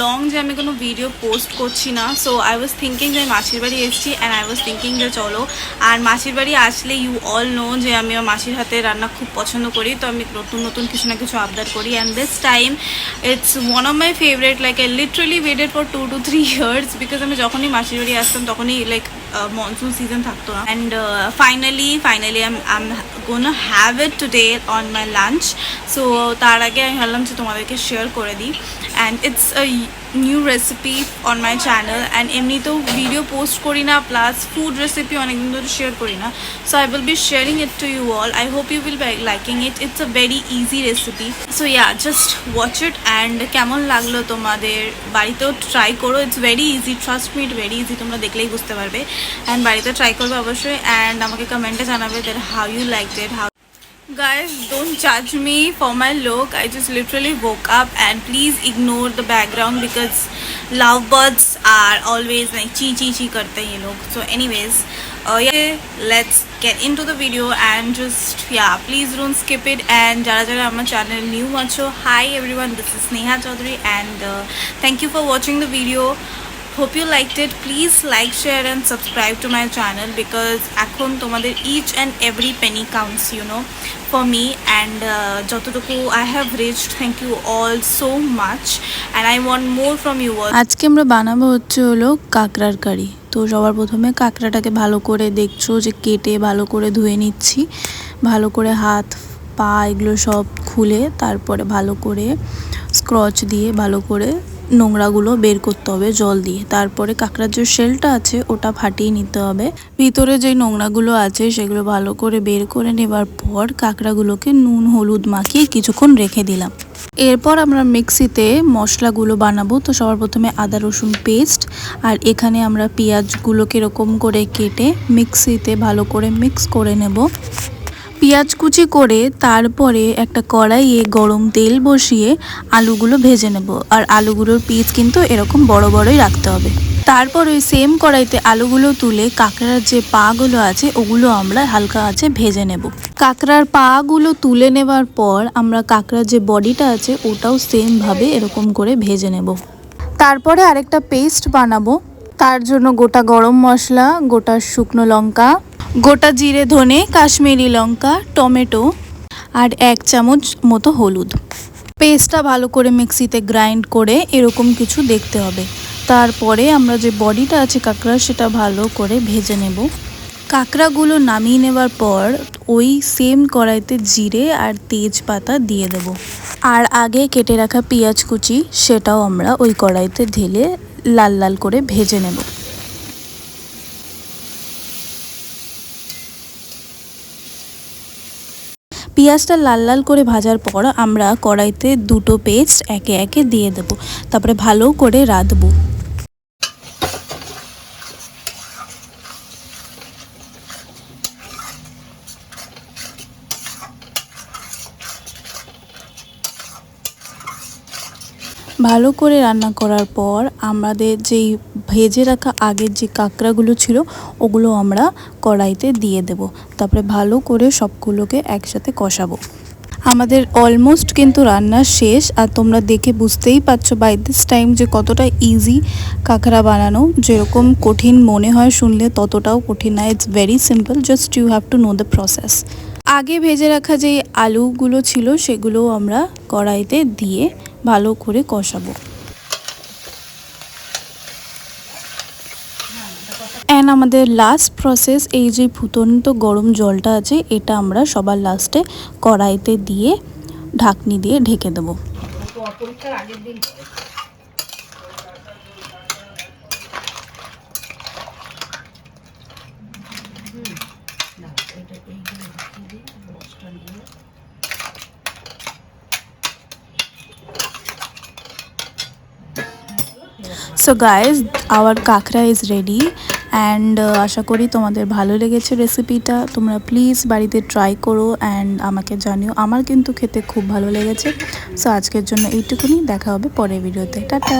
Long যে আমি কোনো ভিডিও পোস্ট করছি না। সো আই ওয়াজ থিঙ্কিং যে আমি মাসির বাড়ি এসেছি অ্যান্ড আই ওয়াজ থিঙ্কিং যে চলো, আর মাসির বাড়ি আসলে ইউ অল নো যে আমি আমার মাসির হাতে রান্না খুব পছন্দ করি, তো আমি নতুন নতুন কিছু না কিছু আবদার করি। And this time it's one of my favourite, like I literally waited for 2 to 3 years, because আমি যখনই মাসির বাড়ি আসতাম তখনই লাইক মনসুন সিজন থাকতো না। And finally I'm gonna have it today on my lunch. So তার আগে আমি ভাবলাম যে তোমাদেরকে শেয়ার করে দিই। And it's a new recipe on my channel, and এমনিতেও ভিডিও পোস্ট করি না, প্লাস ফুড রেসিপি অনেকদিন ধরে শেয়ার করি না। So I will be sharing it to you all. I hope you will be liking it. It's a very easy recipe. So yeah, just watch it. And কেমন লাগলো তোমাদের, বাড়িতেও try করো। It's very easy, trust me, it very easy, তোমরা দেখলেই বুঝতে পারবে। And বাড়িতে ট্রাই করবে অবশ্যই, অ্যান্ড আমাকে কমেন্টে জানাবে that how you liked it. Guys, don't judge me for my look. I just literally woke up, and please ignore the background because lovebirds are always like chee chee chee karte hain ye log. So anyways, yeah, let's get into the video and just yeah, please don't skip it. And jara jara amar channel new acho, hi everyone, this is Sneha Chaudhary, and thank you for watching the video. Hope you liked it. Please like, share and subscribe to my channel because এখন তোমাদের each and every penny counts, you know, for me. And যতটুকু I have reached, thank you all so much, and I want more from you all. আজকে আমরা বানাবো হচ্ছে হলো কাঁকড়ার কারি। তো সবার প্রথমে কাঁকড়াটাকে ভালো করে দেখছো যে কেটে ভালো করে ধুয়ে নিচ্ছি, ভালো করে হাত পা এগুলো সব খুলে তারপরে ভালো করে স্ক্রচ দিয়ে ভালো করে নোংরাগুলো বের করতে হবে জল দিয়ে। তারপরে কাঁকড়ার যে শেলটা আছে ওটা ফাটিয়ে নিতে হবে। ভিতরে যে নোংরাগুলো আছে সেগুলো ভালো করে বের করে নেবার পর কাঁকড়াগুলোকে নুন হলুদ মাখিয়ে কিছুক্ষণ রেখে দিলাম। এরপর আমরা মিক্সিতে মশলাগুলো বানাবো। তো সবার প্রথমে আদা রসুন পেস্ট, আর এখানে আমরা পেঁয়াজগুলোকে এরকম করে কেটে মিক্সিতে ভালো করে মিক্স করে নেব। পেঁয়াজ কুচি করে তারপরে একটা কড়াইয়ে গরম তেল বসিয়ে আলুগুলো ভেজে নেব। আর আলুগুলোর পিস কিন্তু এরকম বড় বড়ই রাখতে হবে। তারপর ওই সেম কড়াইতে আলুগুলো তুলে কাঁকড়ার যে পাগুলো আছে ওগুলো আমরা হালকা আঁচে ভেজে নেব। কাঁকড়ার পাগুলো তুলে নেবার পর আমরা কাঁকড়ার যে বডিটা আছে ওটাও সেমভাবে এরকম করে ভেজে নেব। তারপরে আরেকটা পেস্ট বানাবো। তার জন্য গোটা গরম মশলা, গোটা শুকনো লঙ্কা, গোটা জিরে ধনে, কাশ্মীরি লঙ্কা, টমেটো আর 1 চামচ মতো হলুদ। পেস্টটা ভালো করে মিক্সিতে গ্রাইন্ড করে এরকম কিছু দেখতে হবে। তারপরে আমরা যে বডিটা আছে কাঁকড়ার সেটা ভালো করে ভেজে নেব। কাঁকড়াগুলো নামিয়ে নেবার পর ওই সেম কড়াইতে জিরে আর তেজপাতা দিয়ে দেব। আর আগে কেটে রাখা পেঁয়াজ কুচি সেটাও আমরা ওই কড়াইতে ঢেলে লাল লাল করে ভেজে নেব। পেঁয়াজটা লাল লাল করে ভাজার পর আমরা কড়াইতে দুটো পেস্ট একে একে দিয়ে দেব। তারপরে ভালো করে রাঁধবো। ভালো করে রান্না করার পর আমাদের যেই ভেজে রাখা আগের যে কাঁকড়াগুলো ছিল ওগুলো আমরা কড়াইতে দিয়ে দেব। তারপরে ভালো করে সবগুলোকে একসাথে কষাবো। আমাদের অলমোস্ট কিন্তু রান্না শেষ। আর তোমরা দেখে বুঝতেই পারছো বাই দিস টাইম যে কতটা ইজি কাঁকড়া বানানো। যেরকম কঠিন মনে হয় শুনলে ততটাও কঠিন না। It's very simple, just you have to know the process. আগে ভেজে রাখা যে আলুগুলো ছিল সেগুলো আমরা কড়াইতে দিয়ে ভালো করে কষাবো। অ্যান্ড আমাদের লাস্ট প্রসেস, এই যে ফুটন্ত গরম জলটা আছে এটা আমরা সবার লাস্টে কড়াইতে দিয়ে ঢাকনি দিয়ে ঢেকে দেবো। সো গাইজ, আওয়ার কাঁকড়া ইজ রেডি। অ্যান্ড আশা করি তোমাদের ভালো লেগেছে রেসিপিটা। তোমরা প্লিজ বাড়িতে ট্রাই করো অ্যান্ড আমাকে জানিও। আমার কিন্তু খেতে খুব ভালো লেগেছে। সো আজকের জন্য এইটুকুনি, দেখা হবে পরের ভিডিওতে। টাটা।